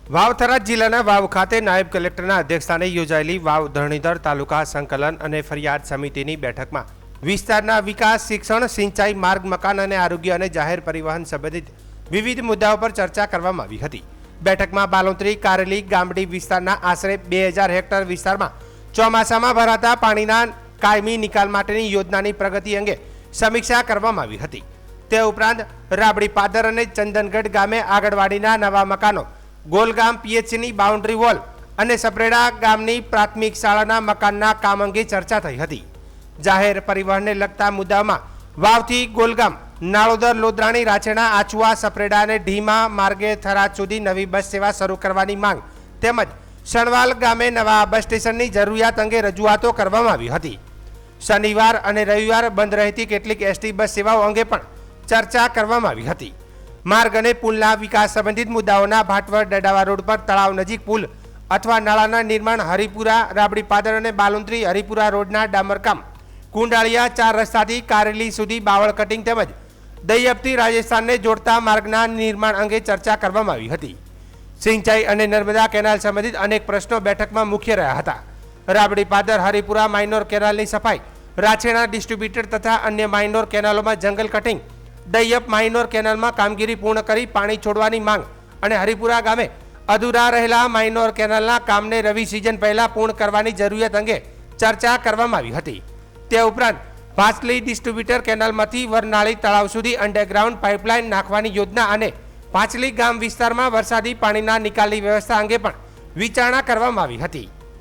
વાવ થરાદ જિલ્લાના વાવ ખાતે નાયબ કલેક્ટરના અધ્યક્ષસ્થાને યોજાયેલી વાવ ધરણીધર તાલુકા સંકલન અને ફરિયાદ સમિતિની બેઠકમાં વિસ્તારના વિકાસ, શિક્ષણ, સિંચાઈ, માર્ગ, મકાન અને આરોગ્ય અને જાહેર પરિવહન સંબંધિત વિવિધ મુદ્દાઓ પર ચર્ચા કરવામાં આવી હતી। બેઠકમાં બાલોતરી, કારેલી, ગામડી વિસ્તારના આશરે 2000 હેક્ટર વિસ્તારમાં ચોમાસામાં ભરાતા પાણીના કાયમી નિકાલ માટેની યોજનાની પ્રગતિ અંગે સમીક્ષા કરવામાં આવી હતી। તે ઉપરાંત રાબડી પાદર અને ચંદનગઢ ગામે આંગણવાડીના નવા મકાનો, ગોલગામ પીએચસીની બાઉન્ડ્રી વોલ અને સપરેડા ગામની પ્રાથમિક શાળાના મકાનના કામ અંગે ચર્ચા થઈ હતી। જાહેર પરિવહનને લગતા મુદ્દામાં વાવથી ગોલગામ, નાળોદર, લોધરાણી, રાછેડા, આચુઆ, સપરેડા અને ઢીમા માર્ગે થરાદ સુધી નવી બસ સેવા શરૂ કરવાની માંગ તેમજ સણવાલ ગામે નવા બસ સ્ટેશનની જરૂરિયાત અંગે રજૂઆતો કરવામાં આવી હતી। શનિવાર અને રવિવાર બંધ રહેતી કેટલીક એસટી બસ સેવાઓ અંગે પણ ચર્ચા કરવામાં આવી હતી। માર્ગ અને પુલના વિકાસ સંબંધિત મુદ્દાઓના ભાટવડ ડડાવા રોડ પર તળાવ નજીક પુલ અથવા નાળાના નિર્માણ, હરિપુરા, રાબડી પાદર અને બાલુંત્રી હરિપુરા રોડના ડામરકામ, કુંડાળિયા 4 રસ્તાથી કારેલી સુધી બાવળ કટિંગ તેમજ દૈયપથી રાજસ્થાનને જોડતા માર્ગના નિર્માણ અંગે ચર્ચા કરવામાં આવી હતી। સિંચાઈ અને નર્મદા કેનાલ સંબંધિત અનેક પ્રશ્નો બેઠકમાં મુખ્ય રહ્યા હતા। રાબડી પાદર હરિપુરા માઇનોર કેનાલની સફાઈ, રાછેડા ડિસ્ટ્રીબ્યુટર તથા અન્ય માઇનોર કેનાલોમાં જંગલ કટિંગ, દૈયપ માઇનોર કેનાલમાં કામગીરી પૂર્ણ કરી પાણી છોડવાની માંગ અને હરિપુરા ગામે અધૂરા રહેલા માઇનોર કેનાલના કામને રવિ સિઝન પહેલા પૂર્ણ કરવાની જરૂરિયાત અંગે ચર્ચા કરવામાં આવી હતી। તે ઉપરાંત ભાસલી ડિસ્ટ્રીબ્યુટર કેનાલમાંથી વરનાળી તળાવ સુધી અંડરગ્રાઉન્ડ પાઇપલાઇન નાખવાની યોજના અને ભાચલી ગામ વિસ્તારમાં વરસાદી પાણીના નિકાલની વ્યવસ્થા અંગે પણ વિચારણા કરવામાં આવી હતી।